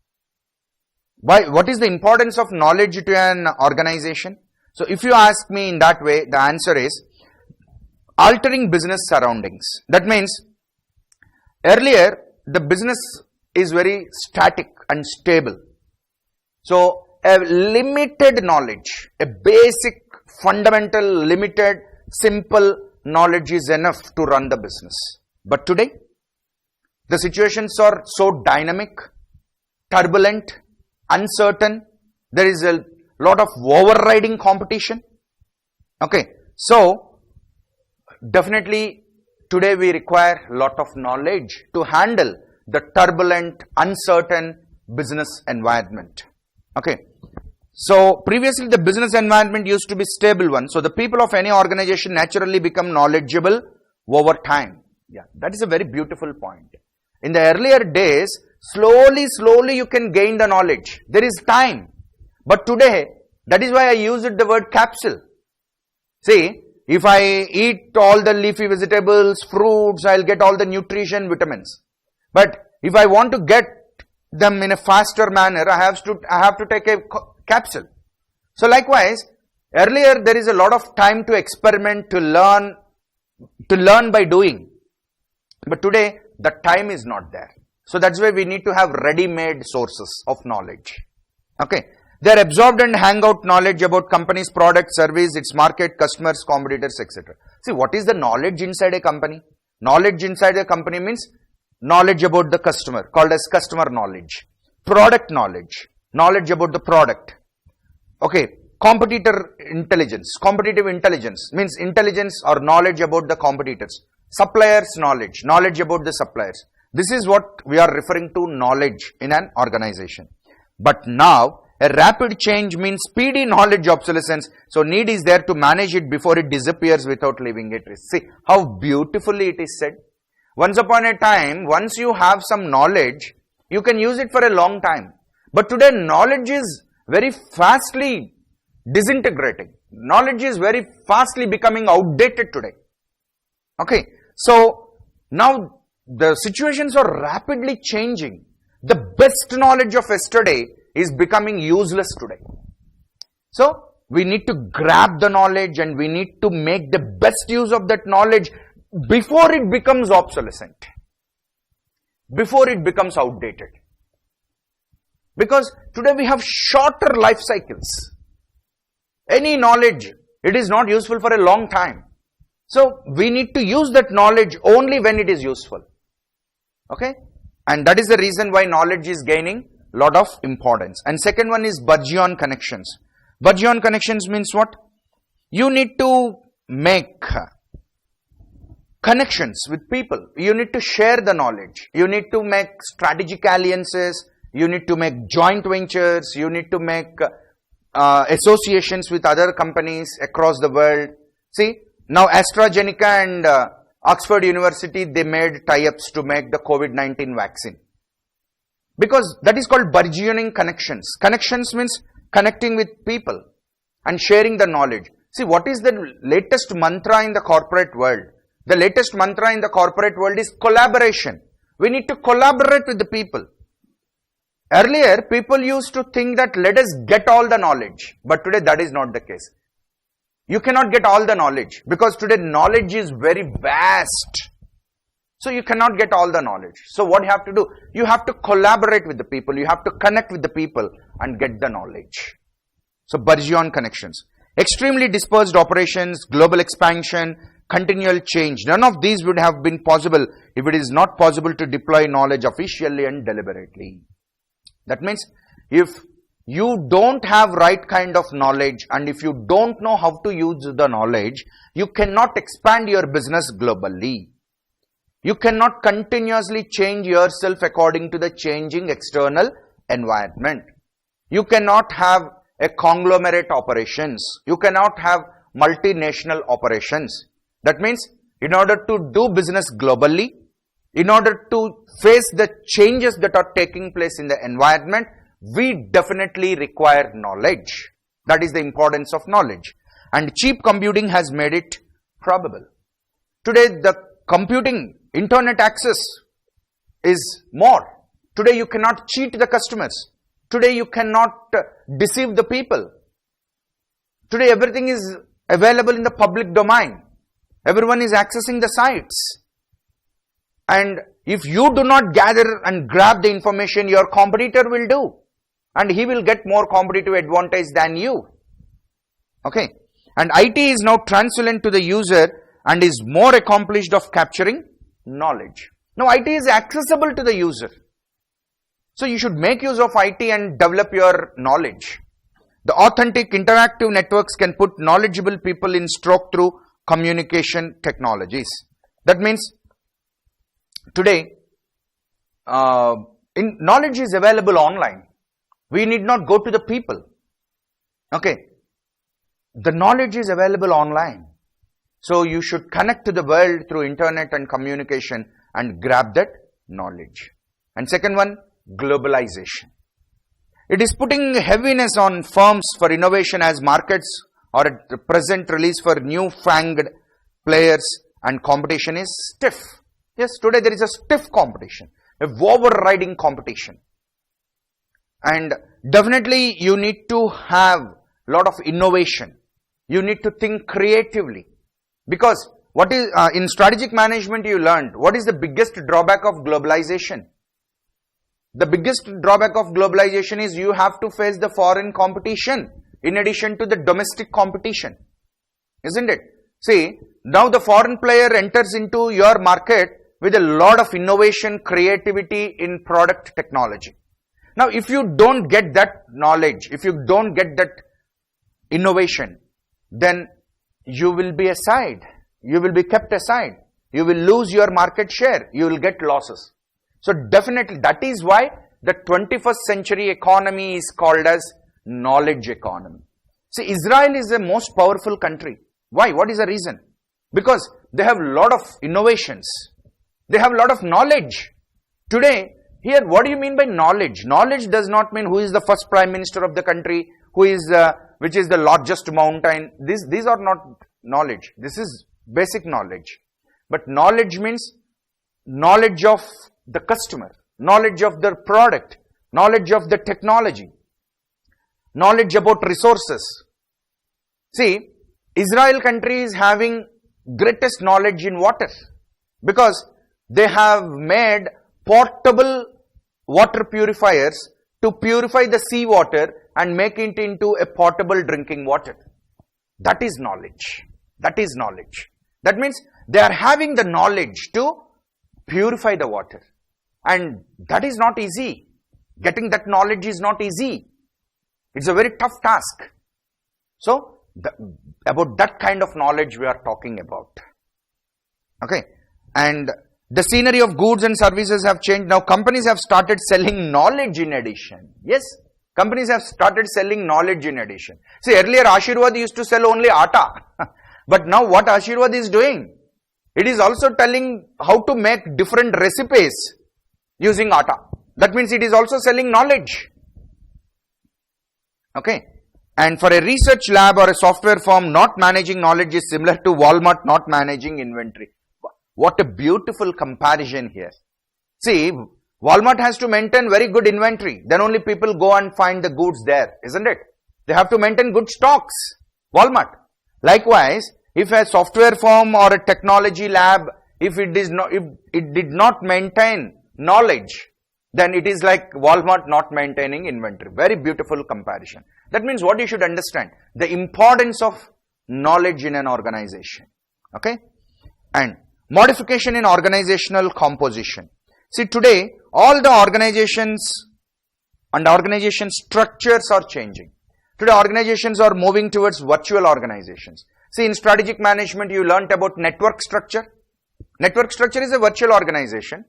what is the importance of knowledge to an organization? So if you ask me in that way, the answer is altering business surroundings. That means earlier the business is very static and stable. So a limited knowledge, a basic, fundamental, limited, simple knowledge is enough to run the business. But today, the situations are so dynamic, turbulent, uncertain. There is a lot of overriding competition. Okay, so definitely today we require a lot of knowledge to handle the turbulent, uncertain business environment. Okay, so previously the business environment used to be stable one. So the people of any organization naturally become knowledgeable over time. Yeah, that is a very beautiful point. In the earlier days, slowly you can gain the knowledge. There is time. But today, that is why I used the word capsule. See, if I eat all the leafy vegetables, fruits, I'll get all the nutrition, vitamins. But if I want to get them in a faster manner, I have to take a capsule. So likewise, earlier there is a lot of time to experiment, to learn by doing. But today, the time is not there. So that's why we need to have ready-made sources of knowledge. Okay. They are absorbed and hang out knowledge about company's product, service, its market, customers, competitors, etc. See, what is the knowledge inside a company? Knowledge inside a company means knowledge about the customer, called as customer knowledge. Product knowledge, knowledge about the product. Okay. Competitor intelligence, competitive intelligence means intelligence or knowledge about the competitors. Suppliers knowledge, knowledge about the suppliers. This is what we are referring to knowledge in an organization. But now, a rapid change means speedy knowledge obsolescence. So need is there to manage it before it disappears without leaving it. See how beautifully it is said. Once upon a time, once you have some knowledge, you can use it for a long time. But today, knowledge is very fastly disintegrating. Knowledge is very fastly becoming outdated today. Okay. So now the situations are rapidly changing. The best knowledge of yesterday is becoming useless today. So we need to grab the knowledge and we need to make the best use of that knowledge before it becomes obsolescent, before it becomes outdated. Because today we have shorter life cycles. Any knowledge, it is not useful for a long time. So we need to use that knowledge only when it is useful. Okay? And that is the reason why knowledge is gaining a lot of importance. And second one is Burgeon connections. Burgeon connections means what? You need to make connections with people. You need to share the knowledge. You need to make strategic alliances. You need to make joint ventures. You need to make associations with other companies across the world. See, now AstraZeneca and Oxford University, they made tie-ups to make the COVID-19 vaccine. Because that is called burgeoning connections. Connections means connecting with people and sharing the knowledge. See, what is the latest mantra in the corporate world? The latest mantra in the corporate world is collaboration. We need to collaborate with the people. Earlier, people used to think that let us get all the knowledge. But today, that is not the case. You cannot get all the knowledge because today knowledge is very vast. So you cannot get all the knowledge. So what you have to do? You have to collaborate with the people. You have to connect with the people and get the knowledge. So Burgeon connections. Extremely dispersed operations, global expansion, continual change. None of these would have been possible if it is not possible to deploy knowledge officially and deliberately. That means if you don't have right kind of knowledge and if you don't know how to use the knowledge, you cannot expand your business globally. You cannot continuously change yourself according to the changing external environment. You cannot have a conglomerate operations. You cannot have multinational operations. That means in order to do business globally, in order to face the changes that are taking place in the environment, we definitely require knowledge. That is the importance of knowledge. And cheap computing has made it probable. Today, the computing, internet access is more. Today, you cannot cheat the customers. Today you cannot deceive the people. Today everything is available in the public domain. Everyone is accessing the sites. And if you do not gather and grab the information, your competitor will do. And he will get more competitive advantage than you. Okay. And IT is now transcendent to the user and is more accomplished of capturing knowledge. Now IT is accessible to the user. So you should make use of IT and develop your knowledge. The authentic interactive networks can put knowledgeable people in stroke through communication technologies. That means today knowledge is available online. We need not go to the people. Okay. The knowledge is available online. So you should connect to the world through internet and communication and grab that knowledge. And second one, globalization. It is putting heaviness on firms for innovation as markets are at the present release for new-fanged players and competition is stiff. Yes, today there is a stiff competition, a overriding competition. And definitely you need to have a lot of innovation. You need to think creatively. Because what is in strategic management you learned, what is the biggest drawback of globalization? The biggest drawback of globalization is you have to face the foreign competition in addition to the domestic competition. Isn't it? See, now the foreign player enters into your market with a lot of innovation, creativity in product technology. Now, if you don't get that knowledge, if you don't get that innovation, then you will be aside. You will be kept aside. You will lose your market share. You will get losses. So definitely that is why the 21st century economy is called as knowledge economy. See, Israel is the most powerful country. Why? What is the reason? Because they have a lot of innovations. They have a lot of knowledge. Today, here, what do you mean by knowledge? Knowledge does not mean who is the first prime minister of the country, who is, which is the largest mountain. These are not knowledge. This is basic knowledge. But knowledge means knowledge of the customer, knowledge of their product, knowledge of the technology, knowledge about resources. See, Israel country is having greatest knowledge in water because they have made portable water purifiers to purify the sea water and make it into a portable drinking water. That is knowledge. That is knowledge. That means they are having the knowledge to purify the water. And that is not easy. Getting that knowledge is not easy. It's a very tough task. So, about that kind of knowledge we are talking about. Okay. And the scenery of goods and services have changed. Now, companies have started selling knowledge in addition. Yes, companies have started selling knowledge in addition. See, earlier Ashirwad used to sell only atta. But now what Ashirwad is doing? It is also telling how to make different recipes using atta. That means it is also selling knowledge. Okay. And for a research lab or a software firm, not managing knowledge is similar to Walmart not managing inventory. What a beautiful comparison here. See, Walmart has to maintain very good inventory. Then only people go and find the goods there, isn't it? They have to maintain good stocks. Walmart. Likewise, if a software firm or a technology lab, if it did not maintain knowledge, then it is like Walmart not maintaining inventory. Very beautiful comparison. That means what you should understand, the importance of knowledge in an organization. Okay. And modification in organizational composition. See, today all the organizations and organization structures are changing. Today organizations are moving towards virtual organizations. See, in strategic management you learnt about network structure. Network structure is a virtual organization.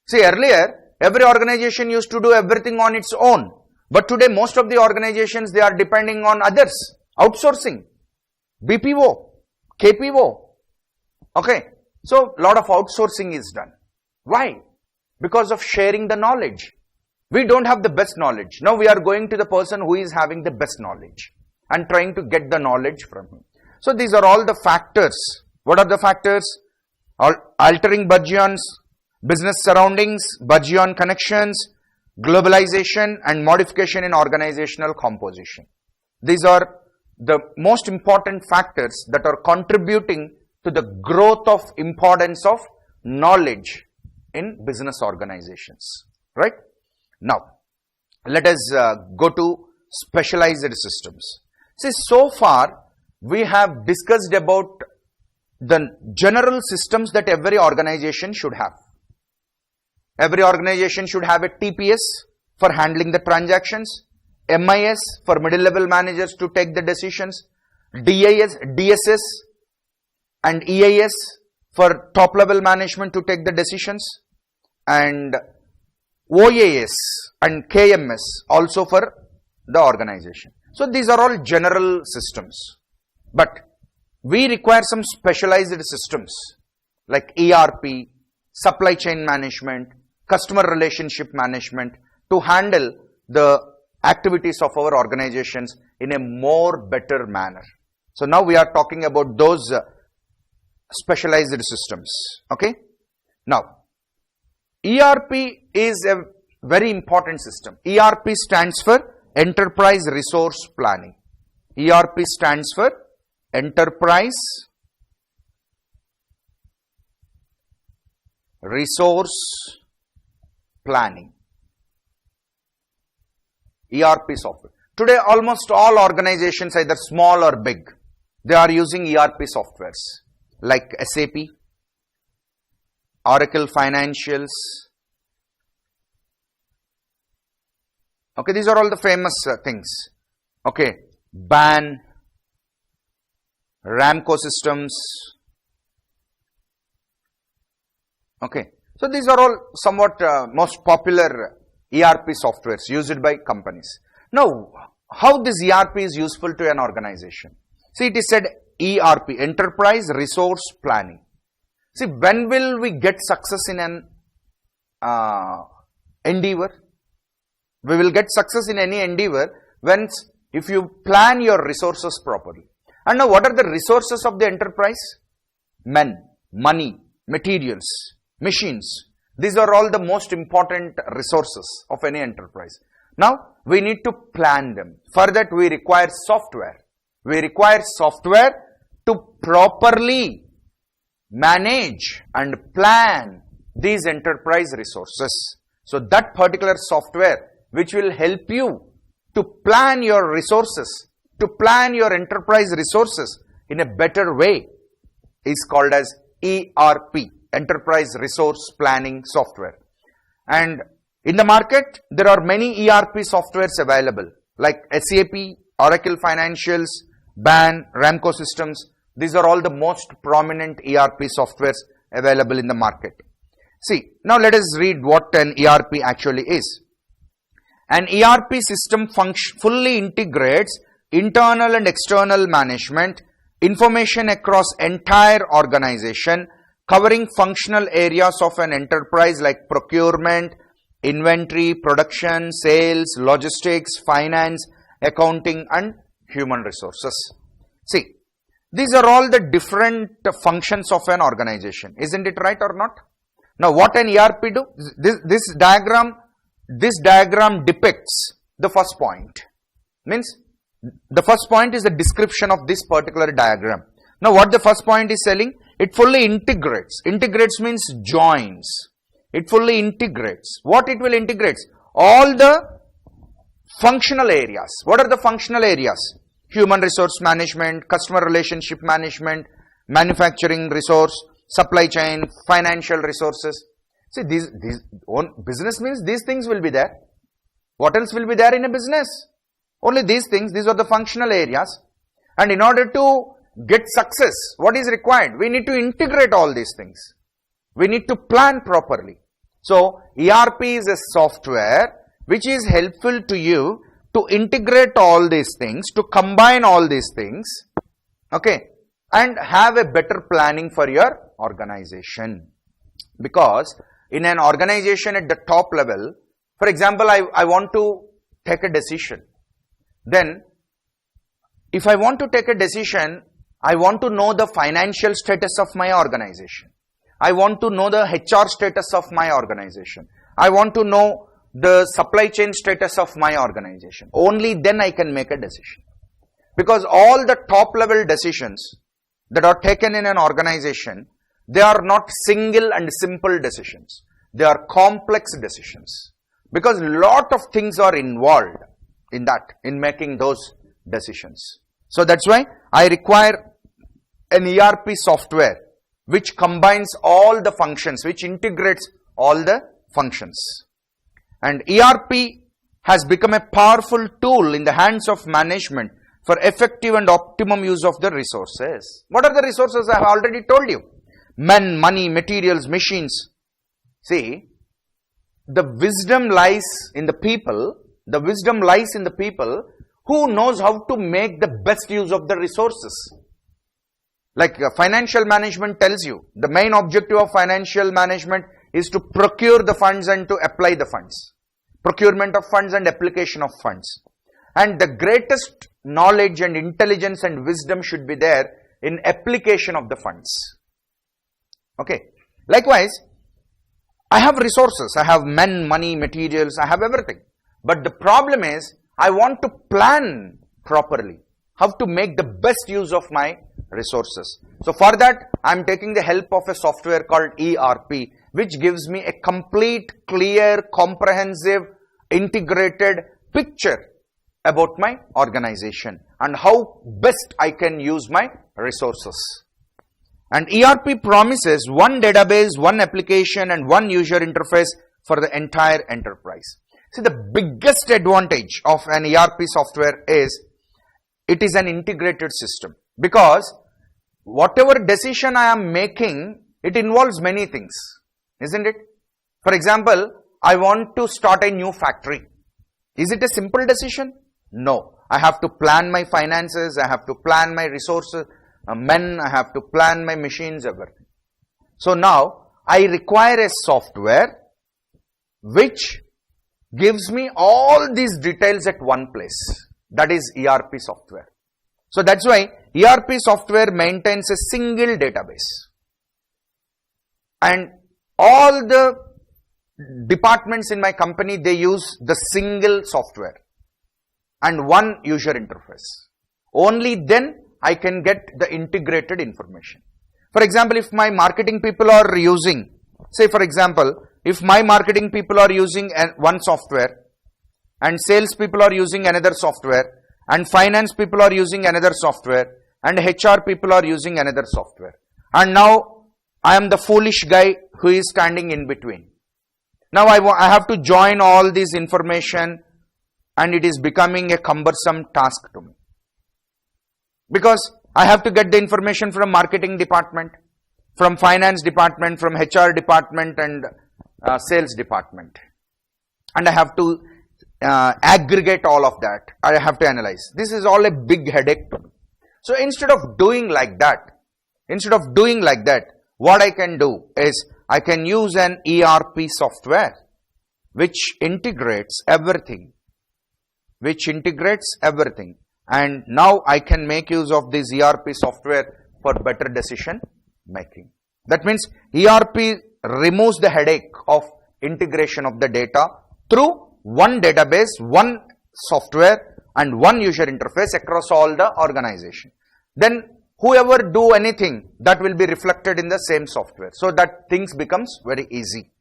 See, earlier every organization used to do everything on its own. But today most of the organizations, they are depending on others. Outsourcing. BPO. KPO. Okay. So, lot of outsourcing is done. Why? Because of sharing the knowledge. We don't have the best knowledge. Now we are going to the person who is having the best knowledge and trying to get the knowledge from him. So, these are all the factors. What are the factors? Altering Budgeon's business surroundings, Budgeon connections, globalization and modification in organizational composition. These are the most important factors that are contributing to the growth of importance of knowledge in business organizations, right? Now, let us go to specialized systems. See, so far we have discussed about the general systems that every organization should have. Every organization should have a TPS for handling the transactions, MIS for middle level managers to take the decisions, DSS and EIS for top level management to take the decisions, and OAS and KMS also for the organization. So these are all general systems, but we require some specialized systems like ERP, supply chain management, customer relationship management to handle the activities of our organizations in a more better manner. So now we are talking about those specialized systems. Okay. Now, ERP is a very important system. ERP stands for Enterprise Resource Planning. ERP stands for Enterprise Resource Planning. ERP software. Today almost all organizations, either small or big, they are using ERP softwares like SAP, Oracle Financials. Okay, these are all the famous things. Okay, BAN, Ramco Systems. Okay, so these are all somewhat most popular ERP softwares used by companies. Now, how this ERP is useful to an organization? See, it is said ERP, Enterprise Resource Planning. See, when will we get success in an endeavor? We will get success in any endeavor when if you plan your resources properly. And now what are the resources of the enterprise? Men, money, materials, machines. These are all the most important resources of any enterprise. Now we need to plan them. For that we require software. We require software to properly manage and plan these enterprise resources. So that particular software which will help you to plan your resources, to plan your enterprise resources in a better way is called as ERP, Enterprise Resource Planning Software. And in the market, there are many ERP softwares available like SAP, Oracle Financials, BAN, Ramco Systems. These are all the most prominent ERP softwares available in the market. See, now let us read what an ERP actually is. An ERP system fully integrates internal and external management, information across entire organization, covering functional areas of an enterprise like procurement, inventory, production, sales, logistics, finance, accounting and human resources. See, these are all the different functions of an organization. Isn't it right or not? Now what an ERP do? This diagram depicts the first point. Means the first point is the description of this particular diagram. Now what the first point is telling? It fully integrates. Integrates means joins. It fully integrates. What it will integrate? All the functional areas. What are the functional areas? Human resource management, customer relationship management, manufacturing resource, supply chain, financial resources. See, these business means these things will be there. What else will be there in a business? Only these things. These are the functional areas. And in order to get success, what is required? We need to integrate all these things. We need to plan properly. So, ERP is a software which is helpful to you to integrate all these things, to combine all these things, okay, and have a better planning for your organization. Because in an organization at the top level, for example, I want to take a decision. Then, if I want to take a decision, I want to know the financial status of my organization. I want to know the HR status of my organization. I want to know the supply chain status of my organization. Only then I can make a decision. Because all the top level decisions that are taken in an organization, they are not single and simple decisions. They are complex decisions. Because lot of things are involved in that, in making those decisions. So that's why I require an ERP software which combines all the functions, which integrates all the functions. And ERP has become a powerful tool in the hands of management for effective and optimum use of the resources. What are the resources? I have already told you. Men, money, materials, machines. See, the wisdom lies in the people. The wisdom lies in the people who knows how to make the best use of the resources. Like financial management tells you, the main objective of financial management is to procure the funds and to apply the funds. Procurement of funds and application of funds. And the greatest knowledge and intelligence and wisdom should be there in application of the funds. Okay. Likewise, I have resources. I have men, money, materials. I have everything. But the problem is, I want to plan properly. How to make the best use of my resources. So for that, I am taking the help of a software called ERP, which gives me a complete, clear, comprehensive, integrated picture about my organization and how best I can use my resources. And ERP promises one database, one application and one user interface for the entire enterprise. See, the biggest advantage of an ERP software is it is an integrated system, because whatever decision I am making, it involves many things, isn't it? For example, I want to start a new factory. Is it a simple decision? No. I have to plan my finances, I have to plan my resources, men, I have to plan my machines, everything. So now, I require a software which gives me all these details at one place. That is ERP software. So that's why ERP software maintains a single database. And all the departments in my company, they use the single software and one user interface. Only then I can get the integrated information. For example, if my marketing people are using, say for example, if my marketing people are using one software and sales people are using another software and finance people are using another software and HR people are using another software, and now I am the foolish guy who is standing in between. Now I have to join all this information and it is becoming a cumbersome task to me. Because I have to get the information from marketing department, from finance department, from HR department and sales department. And I have to aggregate all of that. I have to analyze. This is all a big headache to me. So instead of doing like that, what I can do is I can use an ERP software which integrates everything. And now I can make use of this ERP software for better decision making. That means ERP removes the headache of integration of the data through one database, one software and one user interface across all the organization. Then whoever do anything, that will be reflected in the same software, so that things becomes very easy.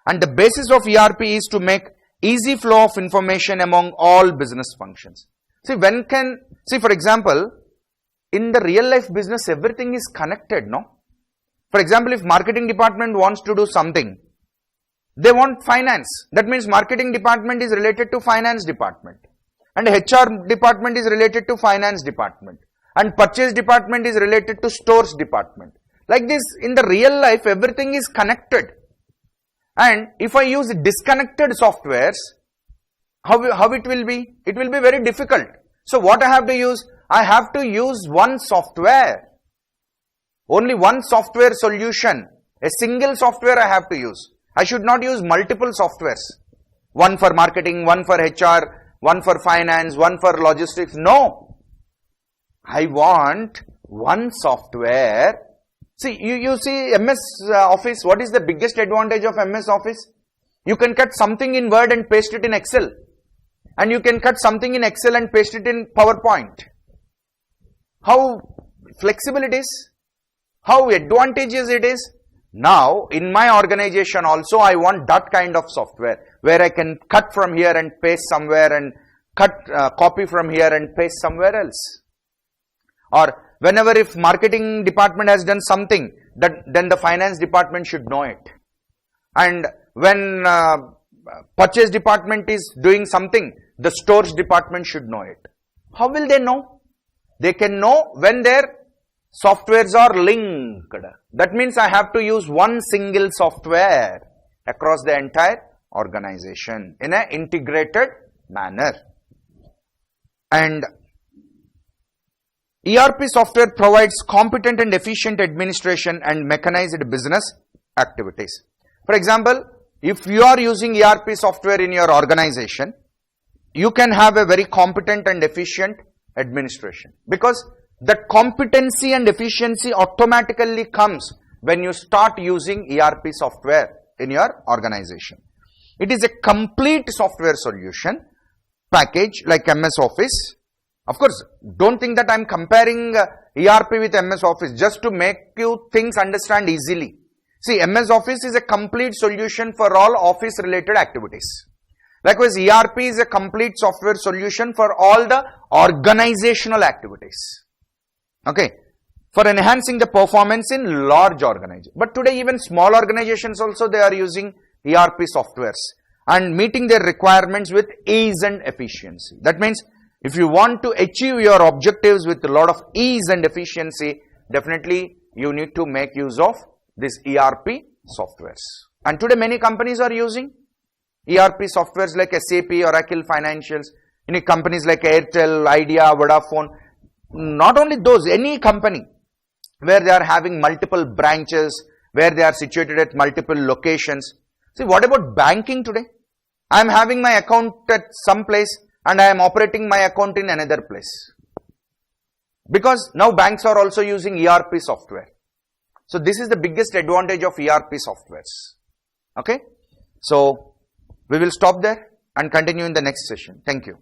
And the basis of ERP is to make easy flow of information among all business functions. See, for example, in the real life business, everything is connected, no? For example, if marketing department wants to do something, they want finance. That means marketing department is related to finance department. And HR department is related to finance department. And purchase department is related to stores department. Like this, in the real life, everything is connected. And if I use disconnected softwares, how it will be? It will be very difficult. So what I have to use? I have to use one software. Only one software solution. A single software I have to use. I should not use multiple softwares. One for marketing, one for HR, one for finance, one for logistics. No. I want one software. See, you see MS Office. What is the biggest advantage of MS Office? You can cut something in Word and paste it in Excel. And you can cut something in Excel and paste it in PowerPoint. How flexible it is, how advantageous it is. Now, in my organization also, I want that kind of software where I can cut from here and paste somewhere and copy from here and paste somewhere else. Or whenever if marketing department has done something, then the finance department should know it. And when purchase department is doing something, the stores department should know it. How will they know? They can know when their softwares are linked. That means I have to use one single software across the entire organization in an integrated manner. And ERP software provides competent and efficient administration and mechanized business activities. For example, if you are using ERP software in your organization, you can have a very competent and efficient administration, because that competency and efficiency automatically comes when you start using ERP software in your organization. It is a complete software solution package like MS Office. Of course, don't think that I am comparing ERP with MS Office just to make you things understand easily. See, MS Office is a complete solution for all office related activities. Likewise, ERP is a complete software solution for all the organizational activities. Okay, for enhancing the performance in large organizations. But today even small organizations also, they are using ERP softwares and meeting their requirements with ease and efficiency. That means if you want to achieve your objectives with a lot of ease and efficiency, definitely you need to make use of these ERP softwares. And today many companies are using ERP softwares like SAP, Oracle Financials, companies like Airtel, Idea, Vodafone. Not only those, any company where they are having multiple branches, where they are situated at multiple locations. See, what about banking today? I am having my account at some place and I am operating my account in another place. Because now banks are also using ERP software. So this is the biggest advantage of ERP softwares. Okay. So we will stop there and continue in the next session. Thank you.